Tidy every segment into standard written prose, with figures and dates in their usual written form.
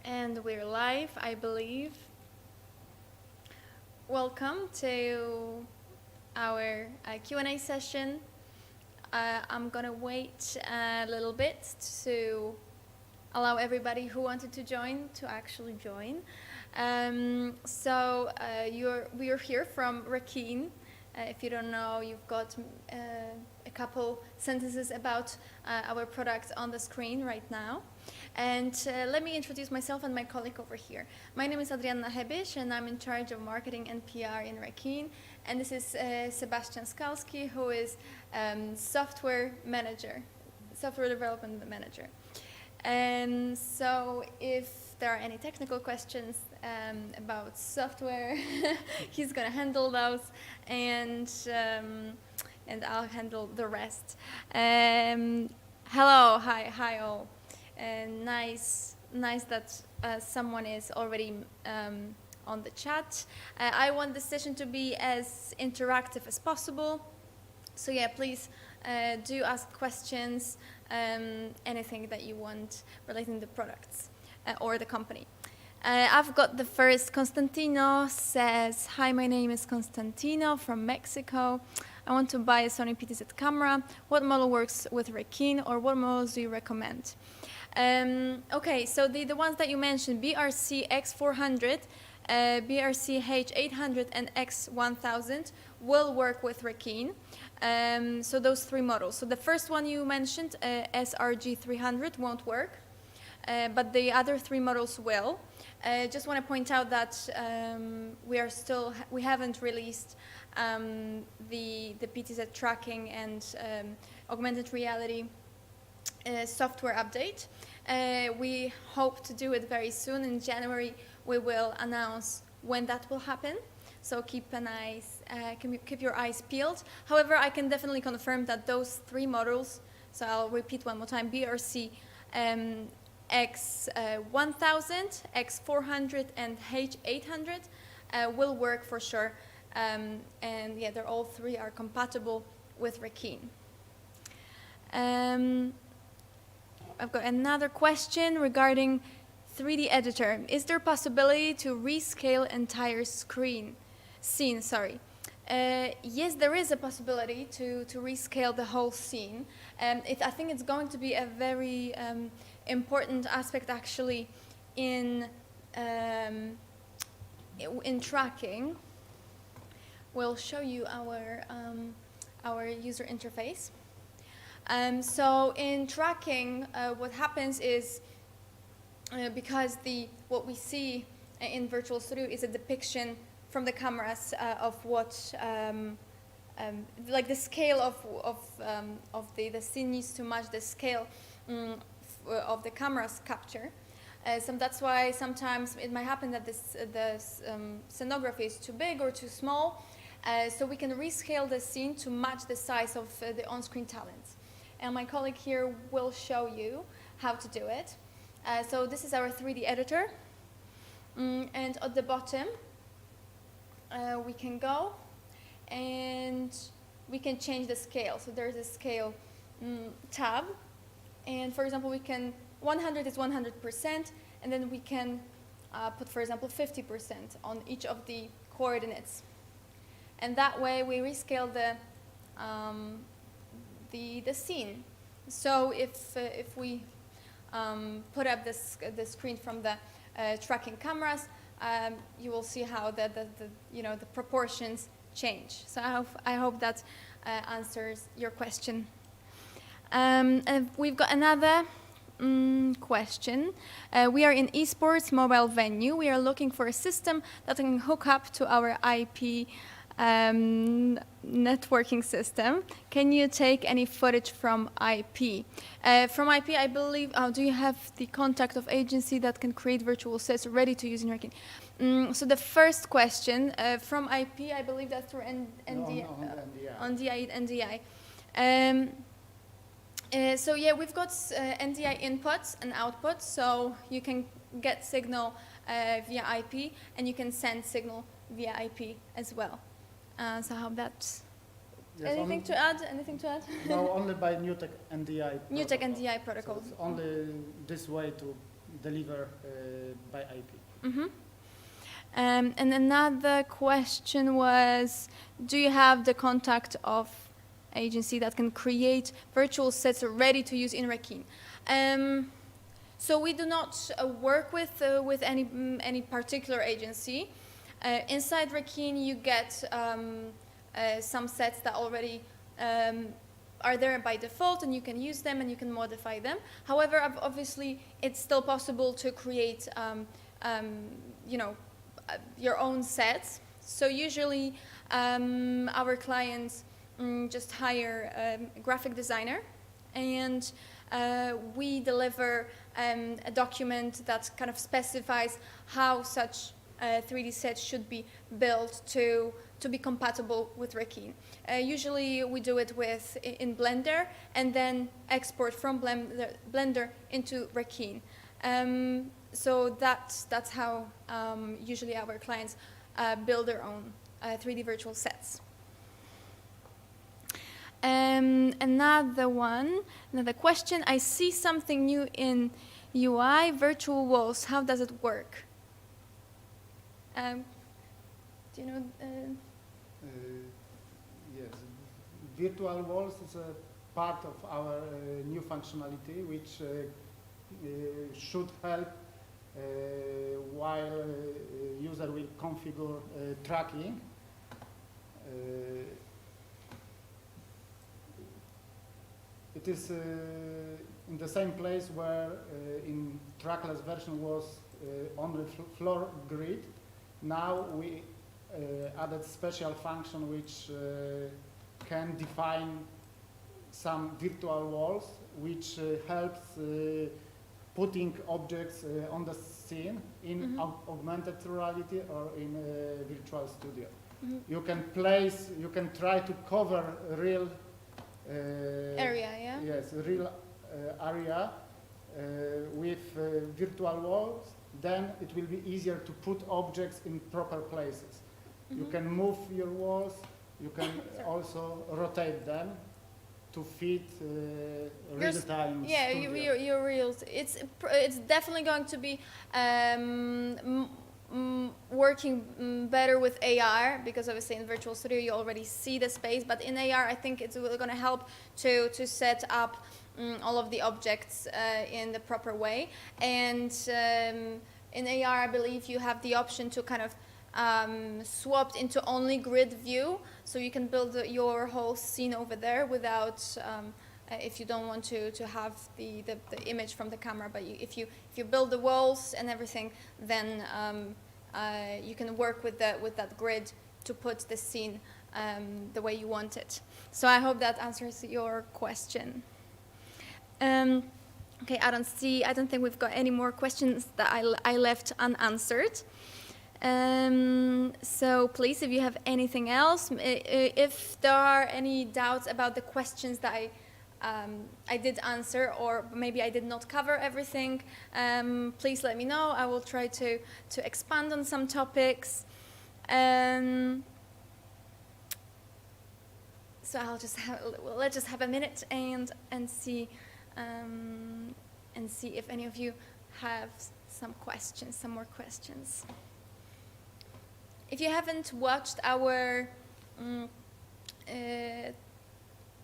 And we're live, I believe. Welcome to our Q&A session. I'm gonna wait a little bit to allow everybody who wanted to join to actually join. We are here from Reckeen. If you don't know, you've got a couple sentences about our product on the screen right now. And let me introduce myself and my colleague over here. My name is Adrianna Hebish, and I'm in charge of marketing and PR in Reckeen. And this is Sebastian Skalski, who is software development manager. And so if there are any technical questions about software, he's going to handle those, and I'll handle the rest. Hello, hi all. Nice that someone is already on the chat. I want this session to be as interactive as possible. So yeah, please do ask questions, anything that you want relating to the products or the company. I've got the first. Constantino says, hi, my name is Constantino from Mexico. I want to buy a Sony PTZ camera. What model works with Reckeen, or what models do you recommend? Okay, so the ones that you mentioned, BRC X400, BRC H800 and X1000 will work with Reckeen. So those three models. So the first one you mentioned, SRG300, won't work, but the other three models will. Just want to point out that we haven't released the PTZ tracking and augmented reality software update. We hope to do it very soon. In January, we will announce when that will happen. So keep your eyes peeled. However, I can definitely confirm that those three models, so I'll repeat one more time, BRC X1000, X400 and H800 will work for sure. And yeah, they're all three are compatible with Reckeen. I've got another question regarding 3D editor. Is there a possibility to rescale entire scene? Yes, there is a possibility to rescale the whole scene. I think it's going to be a very important aspect actually in tracking. We'll show you our user interface. So in tracking, what happens is because what we see in Virtual Studio is a depiction from the cameras of what, like the scale of the scene needs to match the scale of the camera's capture. So that's why sometimes it might happen that the scenography is too big or too small. So we can rescale the scene to match the size of the on-screen talents. And my colleague here will show you how to do it. So this is our 3D editor. And at the bottom, we can go and we can change the scale. So there's a scale tab. And for example, 100 is 100%. And then we can put, for example, 50% on each of the coordinates. And that way we rescale the scene. So if we put up the screen from the tracking cameras, you will see how the proportions change. So I hope that answers your question. And we've got another question. We are in esports mobile venue. We are looking for a system that can hook up to our IP networking system. Can you take any footage from IP? From IP, I believe, do you have the contact of agency that can create virtual sets ready to use in Reckeen? So the first question, from IP, I believe that's through NDI. So yeah, we've got NDI inputs and outputs, so you can get signal via IP, and you can send signal via IP as well. So I hope that's... Yes, anything to add? No, only by NewTek NDI. NewTek NDI protocol. So it's only this way to deliver by IP. Mm-hmm. And another question was, do you have the contact of agency that can create virtual sets ready to use in Reckeen? So we do not work with any particular agency. Inside Reckeen, you get some sets that already are there by default, and you can use them and you can modify them. However, obviously, it's still possible to create, you know, your own sets. So usually, our clients just hire a graphic designer, and we deliver a document that kind of specifies how such 3D sets should be built to be compatible with Reckeen. Usually we do it in Blender and then export from Blender into Reckeen. So that's how usually our clients build their own 3D virtual sets. Another question. I see something new in UI, virtual walls. How does it work? Do you know? Yes, virtual walls is a part of our new functionality, which should help while user will configure tracking. It is in the same place where in trackless version was on the floor grid. Now we added special function which can define some virtual walls, which helps putting objects on the scene in augmented reality or in virtual studio. You can try to cover real area, yeah? Yes, real area with virtual walls. Then it will be easier to put objects in proper places. You can move your walls. You can also rotate them to fit real-time. Yeah, your reels. It's definitely going to be working better with AR, because obviously in Virtual Studio you already see the space, but in AR I think it's going to help to set up all of the objects in the proper way. And in AR I believe you have the option to kind of swapped into only grid view, so you can build your whole scene over there without if you don't want to have the image from the camera. But if you build the walls and everything, then you can work with that grid to put the scene the way you want it. So I hope that answers your question. Okay, I don't think we've got any more questions that I left unanswered. So please, if you have anything else, if there are any doubts about the questions that I did answer, or maybe I did not cover everything, please let me know. I will try to expand on some topics. So let's just have a minute and see if any of you have some more questions. If you haven't watched our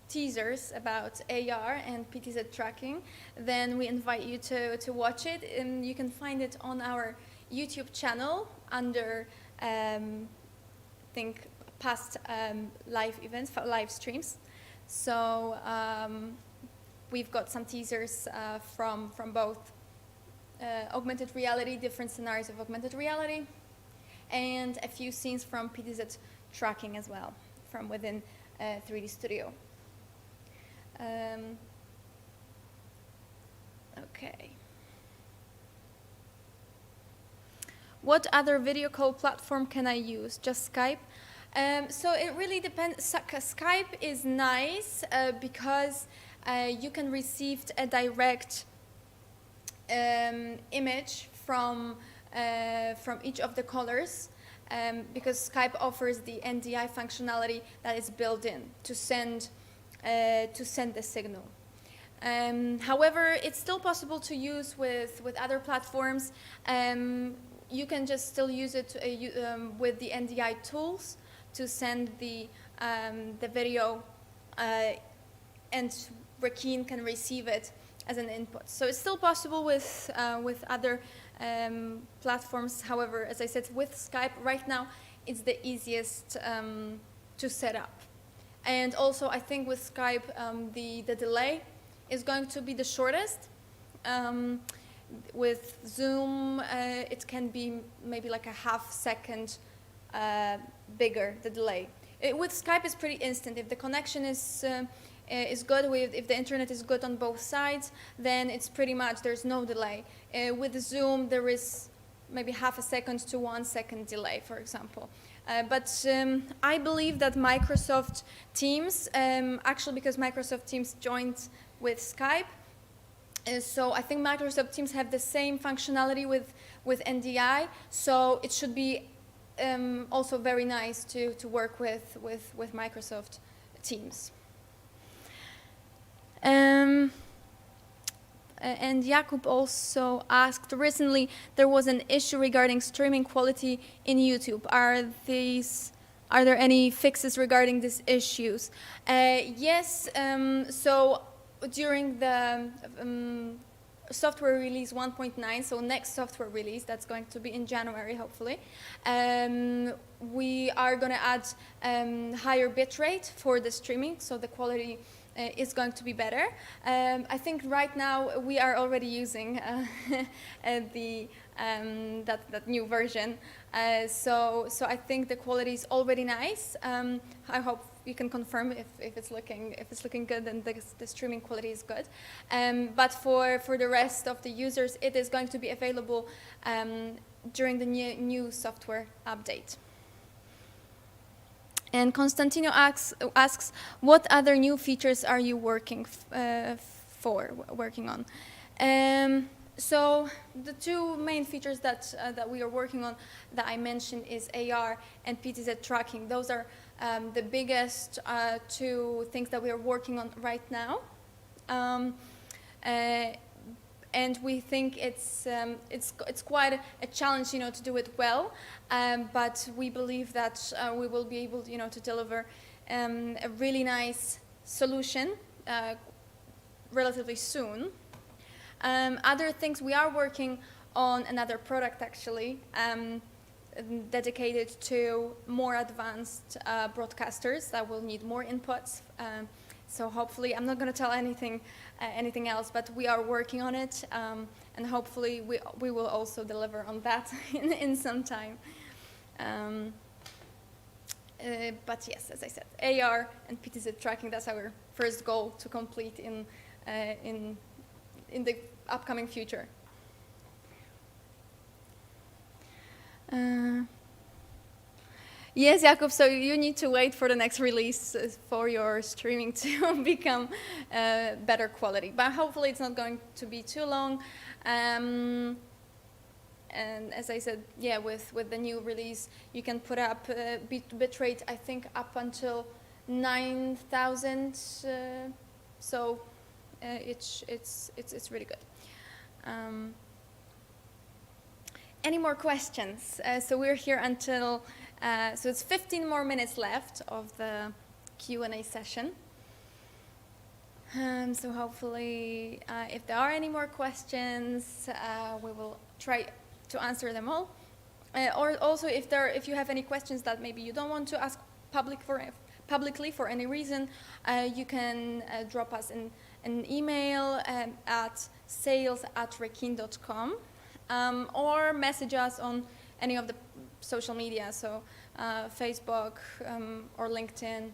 teasers about AR and PTZ tracking, then we invite you to watch it, and you can find it on our YouTube channel under I think past live events, live streams. So we've got some teasers from both augmented reality, different scenarios of augmented reality, and a few scenes from PTZ tracking as well, from within 3D Studio. Okay. What other video call platform can I use? Just Skype? So it really depends. Skype is nice because you can receive a direct image from each of the callers, because Skype offers the NDI functionality that is built in to send the signal. However, it's still possible to use with other platforms. You can just still use it with the NDI tools to send the video, and Reckeen can receive it as an input. So it's still possible with other platforms. However, as I said, with Skype right now, it's the easiest to set up. And also, I think with Skype, the delay is going to be the shortest. With Zoom, it can be maybe like a half second bigger, the delay. With Skype, it's pretty instant. If the connection is good, if the internet is good on both sides, then it's pretty much, there's no delay. With Zoom, there is maybe half a second to 1 second delay, for example. But I believe that Microsoft Teams, actually because Microsoft Teams joined with Skype, so I think Microsoft Teams have the same functionality with NDI, so it should be also very nice to work with Microsoft Teams. And Jakub also asked, recently there was an issue regarding streaming quality in YouTube. Are there any fixes regarding these issues? Yes, so during the software release 1.9, so next software release, that's going to be in January, hopefully, we are going to add higher bitrate for the streaming, so the quality is going to be better. I think right now we are already using that new version, so I think the quality is already nice. I hope you can confirm if it's looking good and the streaming quality is good. But for the rest of the users, it is going to be available during the new software update. And Constantino asks, what other new features are you working on? So the two main features that we are working on that I mentioned is AR and PTZ tracking. Those are the biggest two things that we are working on right now. And we think it's quite a challenge, to do it well. But we believe that we will be able, to deliver a really nice solution relatively soon. Other things, we are working on another product actually, dedicated to more advanced broadcasters that will need more inputs. So hopefully, I'm not going to tell anything else, but we are working on it, and hopefully we will also deliver on that in some time. But yes, as I said, AR and PTZ tracking, that's our first goal to complete in the upcoming future. Yes, Jakub, so you need to wait for the next release for your streaming to become better quality. But hopefully it's not going to be too long. And as I said, yeah, with the new release, you can put up bitrate, I think, up until 9,000. So it's really good. Any more questions? So we're here until, so it's 15 more minutes left of the Q&A session. So hopefully, if there are any more questions, we will try to answer them all. Or also, if you have any questions that maybe you don't want to ask publicly for any reason, you can drop us an email at sales@reckeen.com. Or message us on any of the social media, so Facebook or LinkedIn.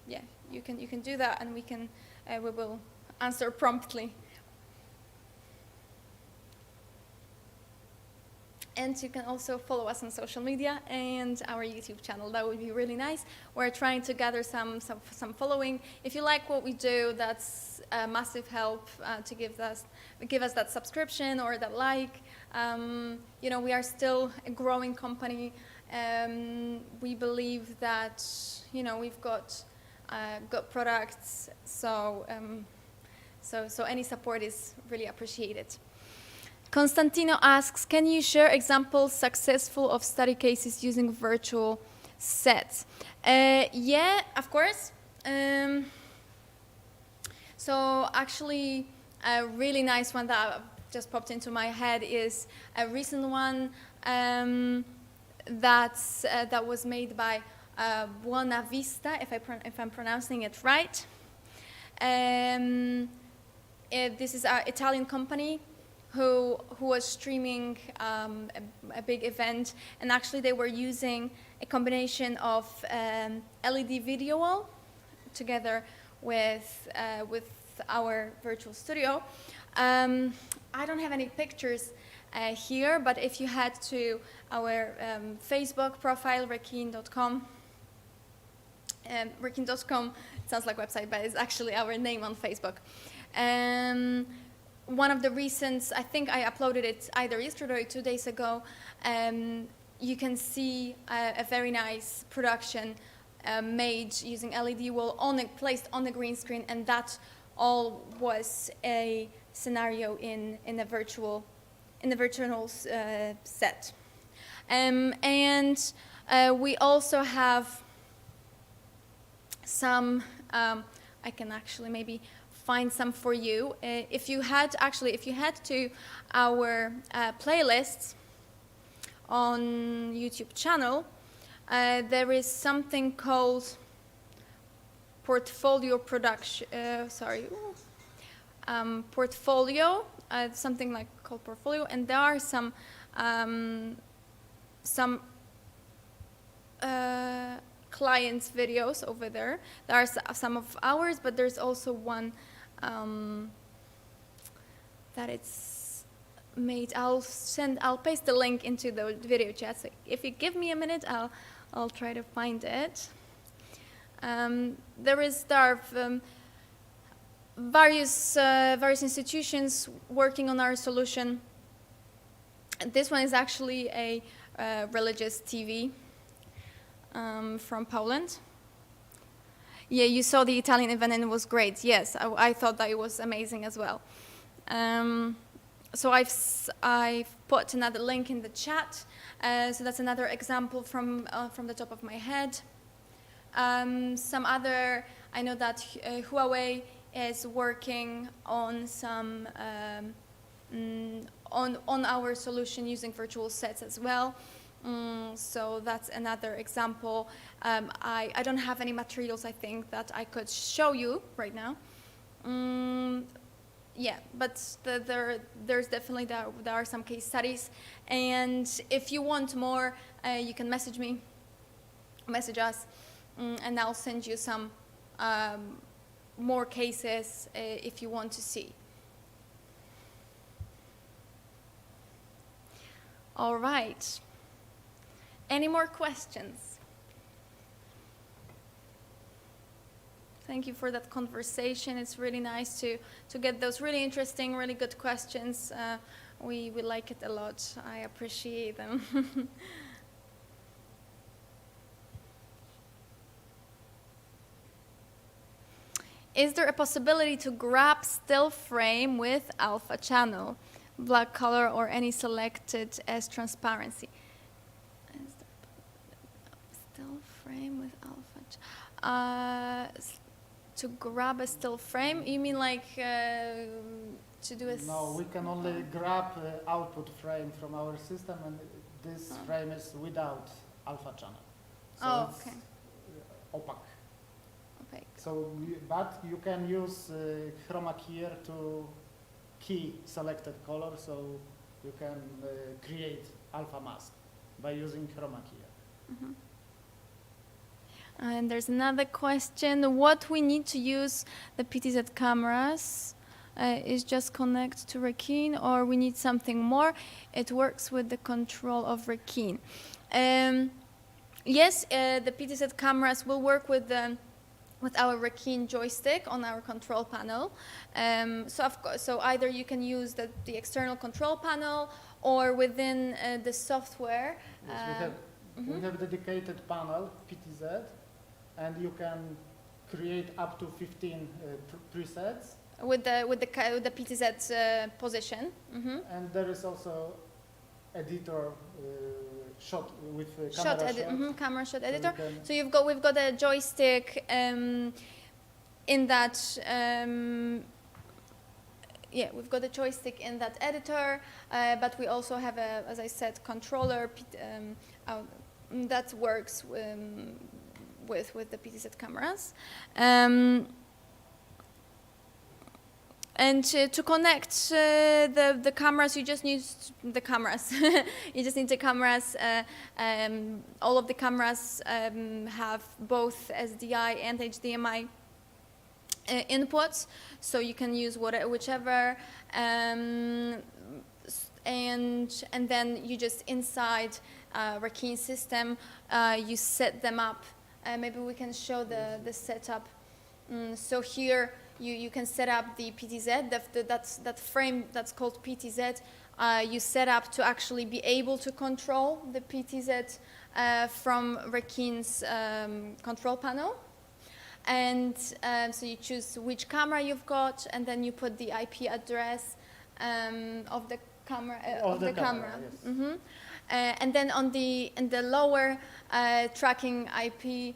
Yeah, you can do that, and we will answer promptly. And you can also follow us on social media and our YouTube channel. That would be really nice. We're trying to gather some following. If you like what we do, that's a massive help to give us that subscription or that like. We are still a growing company. We believe that we've got good products. So, so any support is really appreciated. Constantino asks, can you share examples successful of study cases using virtual sets? Yeah, of course. So actually, a really nice one that just popped into my head is a recent one that was made by Buona Vista, if I'm pronouncing it right. This is an Italian company who was streaming a big event, and actually they were using a combination of LED video wall together with our virtual studio. I don't have any pictures here, but if you head to our Facebook profile, Reckeen.com, Reckeen.com, it sounds like a website, but it's actually our name on Facebook. One of the recent, I think I uploaded it either yesterday or 2 days ago, you can see a very nice production made using LED wall placed on the green screen, and that all was a scenario in a virtual set. And we also have some, I can actually maybe find some for you. If you head to our playlists on YouTube channel, there is something called portfolio production, portfolio, something like called portfolio, and there are some clients' videos over there. There are some of ours, but there's also one that it's made. I'll paste the link into the video chat. So if you give me a minute, I'll try to find it. There are various institutions working on our solution. This one is actually a religious TV from Poland. Yeah, you saw the Italian event and it was great. Yes, I thought that it was amazing as well. So I've put another link in the chat. So that's another example from the top of my head. Some other, I know that Huawei is working on some on our solution using virtual sets as well. So that's another example. I don't have any materials, I think, that I could show you right now. Yeah, but there's definitely there are some case studies, and if you want more, you can message us, and I'll send you some more cases if you want to see. All right. Any more questions? Thank you for that conversation. It's really nice to get those really interesting, really good questions. We like it a lot. I appreciate them. Is there a possibility to grab still frame with alpha channel, black color, or any selected as transparency? Still frame with alpha. To grab a still frame, you mean like to do a? No, we can only grab output frame from our system, and this frame is without alpha channel. So okay. It's opaque. Opaque. So, but you can use chroma keyer to key selected color, so you can create alpha mask by using chroma keyer. Mm-hmm. And there's another question. What we need to use the PTZ cameras is just connect to Reckeen, or we need something more? It works with the control of Reckeen. Yes, the PTZ cameras will work with our Reckeen joystick on our control panel. So either you can use the external control panel, or within the software. Yes, we have dedicated panel, PTZ, and you can create up to 15 presets. With the PTZ position. And there is also editor shot with Shot camera edit, shot. camera shot So editor. you can- So we've got a joystick in that. Yeah, we've got a joystick in that editor, but we also have a, as I said, controller that works with the PTZ cameras. And to connect the cameras, you just need the cameras. You just need the cameras. All of the cameras have both SDI and HDMI inputs, so you can use whichever. And then you just inside Reckeen system, you set them up. Maybe we can show the setup. So here. You can set up the PTZ, that frame that's called PTZ, you set up to actually be able to control the PTZ from Reckeen's control panel. And so you choose which camera you've got, and then you put the IP address of the camera. Yes. And then in the lower tracking IP,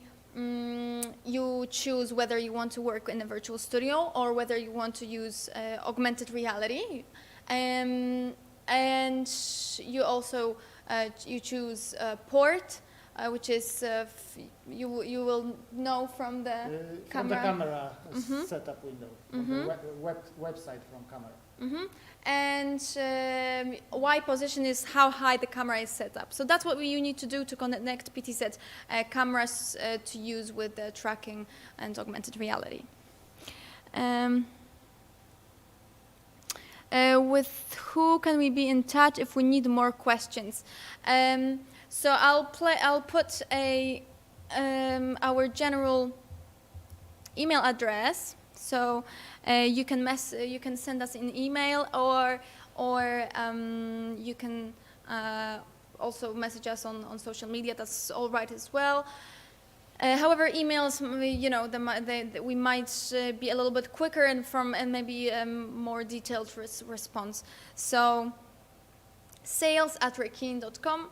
you choose whether you want to work in a virtual studio or whether you want to use augmented reality, and you also you choose port, which is you will know from the camera. From the camera setup window, from the website from camera. And Y position is how high the camera is set up. So that's what you need to do to connect PTZ cameras to use with the tracking and augmented reality. With who can we be in touch if we need more questions? So I'll put our general email address. So you can send us an email, or you can also message us on social media. That's all right as well. However, emails, you know, we might be a little bit quicker and maybe more detailed response. So sales@reckeen.com.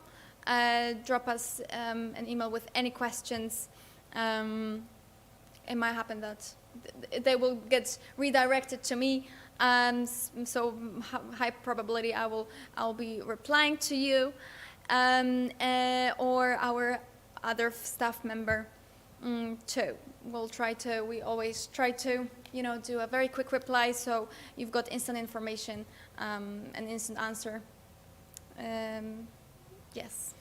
Drop us an email with any questions. It might happen that they will get redirected to me, so high probability I'll be replying to you, or our other staff member too. We always try to, you know, do a very quick reply, so you've got instant information, an instant answer. Yes.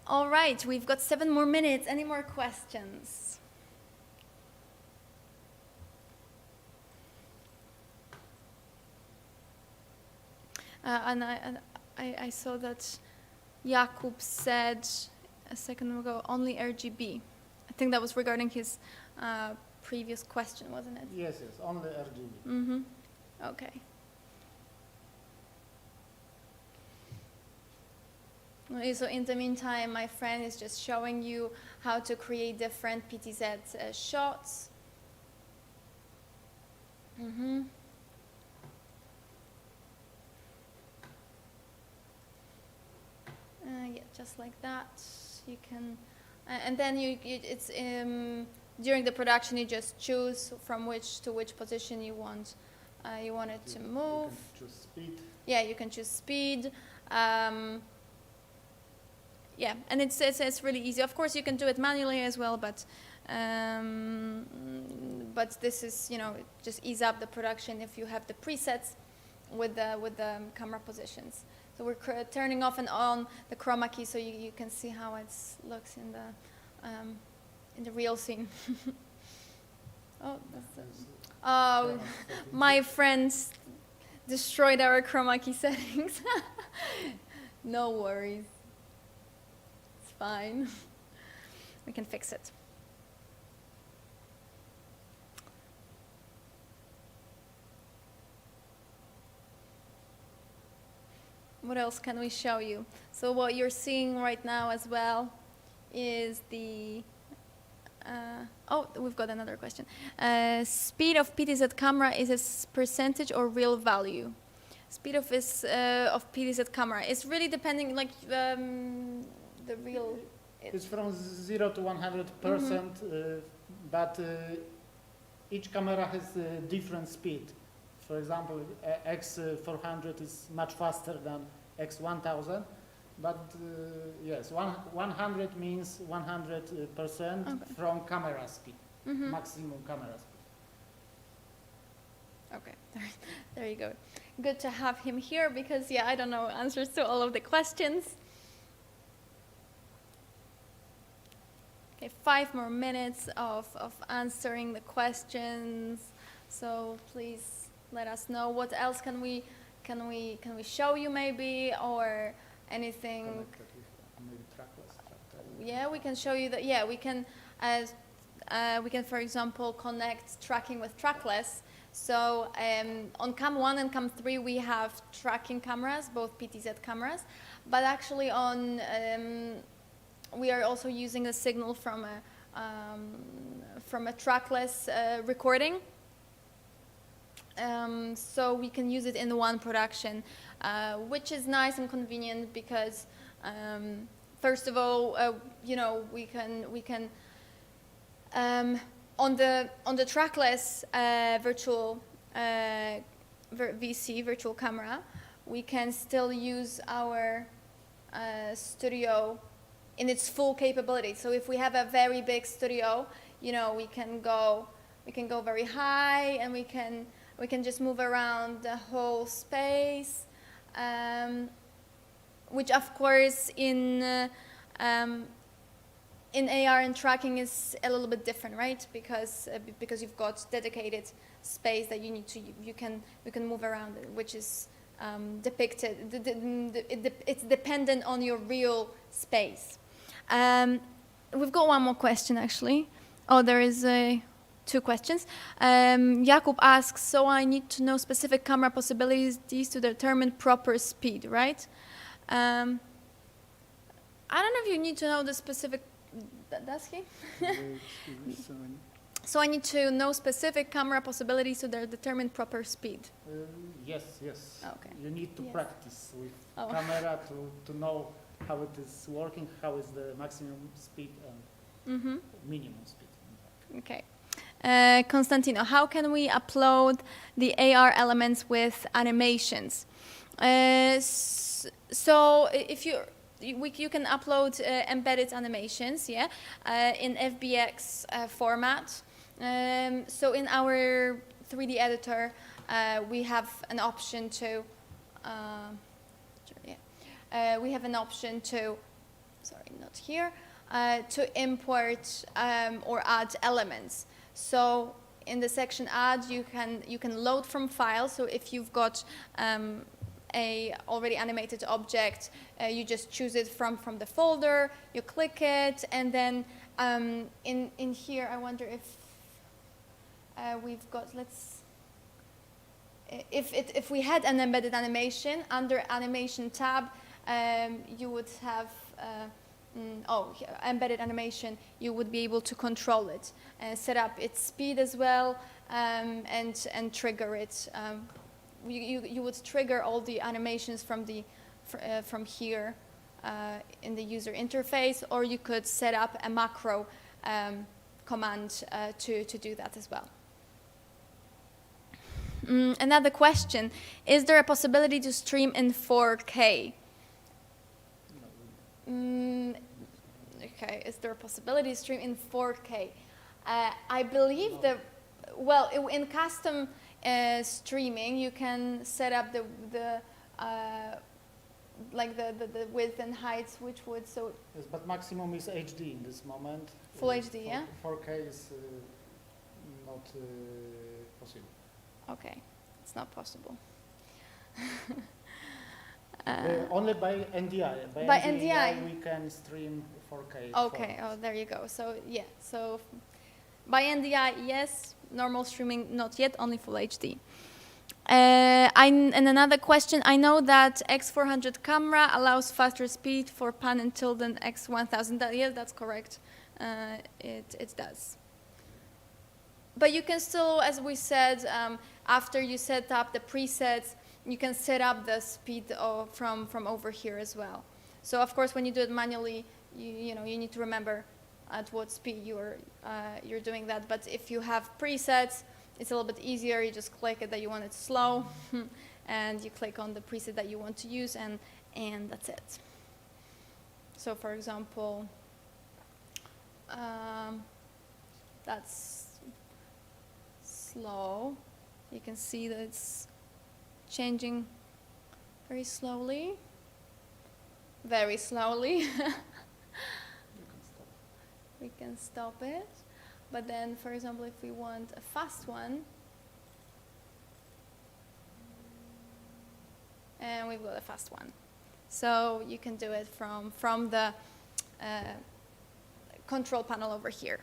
All right, we've got 7 more minutes. Any more questions? And I saw that Jakub said a second ago only RGB. I think that was regarding his previous question, wasn't it? Yes, only RGB. Okay. So in the meantime, my friend is just showing you how to create different PTZ shots. Yeah, just like that. You can, and then it's during the production you just choose from which to which position you want it to move. You can choose speed. Yeah, you can choose speed. Yeah, and it's really easy. Of course, you can do it manually as well, but this is, you know, just ease up the production if you have the presets with the camera positions. So we're turning off and on the chroma key, so you can see how it looks in the real scene. Oh, oh, my friends destroyed our chroma key settings. No worries. It's fine. We can fix it. What else can we show you? So what you're seeing right now as well is the Oh, we've got another question. Speed of PTZ camera is a percentage or real value? Speed of PTZ camera is really depending, like the real. It's from 0 to 100%, but each camera has a different speed. For example, X400 is much faster than X1000, but yes, 100 means 100% from camera speed, maximum camera speed. Okay, there you go. Good to have him here because, yeah, I don't know answers to all of the questions. Okay, 5 more minutes of answering the questions. So please let us know what else can we show you maybe, or anything. Maybe trackless. Yeah, we can show you that. Yeah, we can for example connect tracking with trackless. So on cam 1 and cam 3 we have tracking cameras, both PTZ cameras, but actually on we are also using a signal from a trackless recording. So we can use it in one production, which is nice and convenient because first of all, you know, we can on the trackless virtual VC virtual camera, we can still use our studio in its full capability. So if we have a very big studio, you know, we can go very high, and we can just move around the whole space, which of course in AR and tracking is a little bit different, right? Because you've got dedicated space that you can move around, which is depicted. It's dependent on your real space. We've got one more question actually. Oh, there is two questions. Jakub asks, so I need to know specific camera possibilities to determine proper speed, right? I don't know if you need to know the specific. Does he? So I need to know specific camera possibilities to determine proper speed. Yes. Okay. You need to practice with camera to know how it is working, how is the maximum speed and minimum speed. Okay. Constantino, how can we upload the AR elements with animations? So if you can upload embedded animations, yeah, in FBX format. So in our 3D editor, we have an option to, sorry, not here, to import or add elements. So in the section add, you can load from files. So if you've got a already animated object, you just choose it from the folder, you click it, and then in here, I wonder if we've got, if we had an embedded animation, under animation tab, you would have, embedded animation, you would be able to control it and set up its speed as well, and trigger it. You would trigger all the animations from here in the user interface, or you could set up a macro command to do that as well. Another question, is there a possibility to stream in 4K? Okay, is there a possibility to stream in 4K? I believe in custom streaming, you can set up the width and heights, which would so. Yes, but maximum is HD in this moment. Full HD, yeah. 4K is not possible. Okay, it's not possible. Only by NDI. By NDI, we can stream 4K. Okay, there you go. So yeah, so by NDI, yes. Normal streaming, not yet. Only full HD. And another question. I know that X400 camera allows faster speed for pan and tilt than X1000. Yeah, that's correct. it does. But you can still, as we said, after you set up the presets, you can set up the speed from over here as well. So of course, when you do it manually, you need to remember at what speed you're doing that. But if you have presets, it's a little bit easier. You just click it that you want it slow, and you click on the preset that you want to use, and that's it. So for example, that's slow. You can see that it's changing very slowly. Very slowly. We can stop it. But then, for example, if we want a fast one, and we've got a fast one. So you can do it from the control panel over here.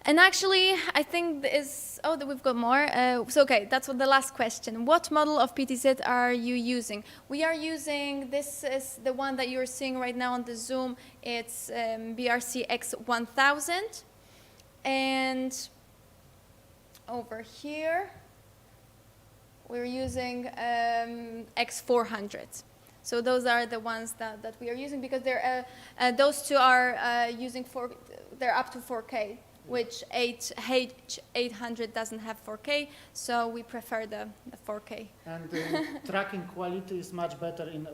And actually, I think that we've got more. So okay, that's the last question. What model of PTZ are you using? We are using, this is the one that you're seeing right now on the Zoom. It's BRC X1000. And over here, we're using X400. So those are the ones that we are using, because they're, those two are using they're up to 4K. Which H800 doesn't have 4K, so we prefer the 4K. And the tracking quality is much better in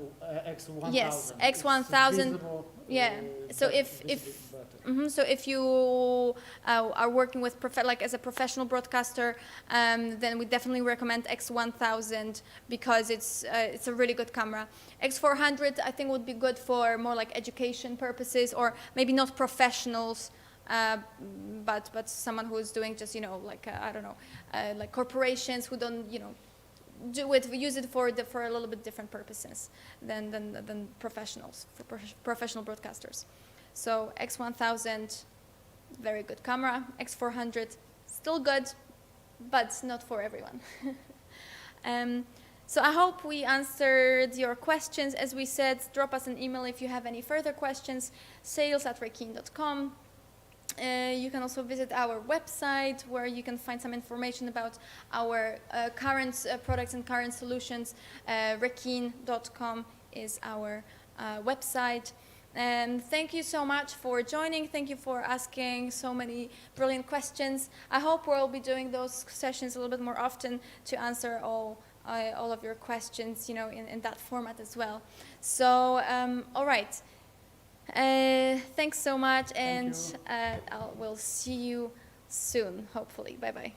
X1000. Yes, X1000. Yeah. So if you are working with as a professional broadcaster, then we definitely recommend X1000 because it's a really good camera. X400 I think would be good for more like education purposes, or maybe not professionals. But someone who is doing just, like, I don't know, like corporations who don't, use it for a little bit different purposes than professionals, for professional broadcasters. So X1000, very good camera. X400, still good, but not for everyone. So I hope we answered your questions. As we said, drop us an email if you have any further questions, sales@reckeen.com. You can also visit our website, where you can find some information about our current products and current solutions. Reckeen.com is our website. And thank you so much for joining. Thank you for asking so many brilliant questions. I hope we'll be doing those sessions a little bit more often to answer all of your questions, in that format as well. So, all right. Thanks so much, and we'll see you soon, hopefully. Bye-bye.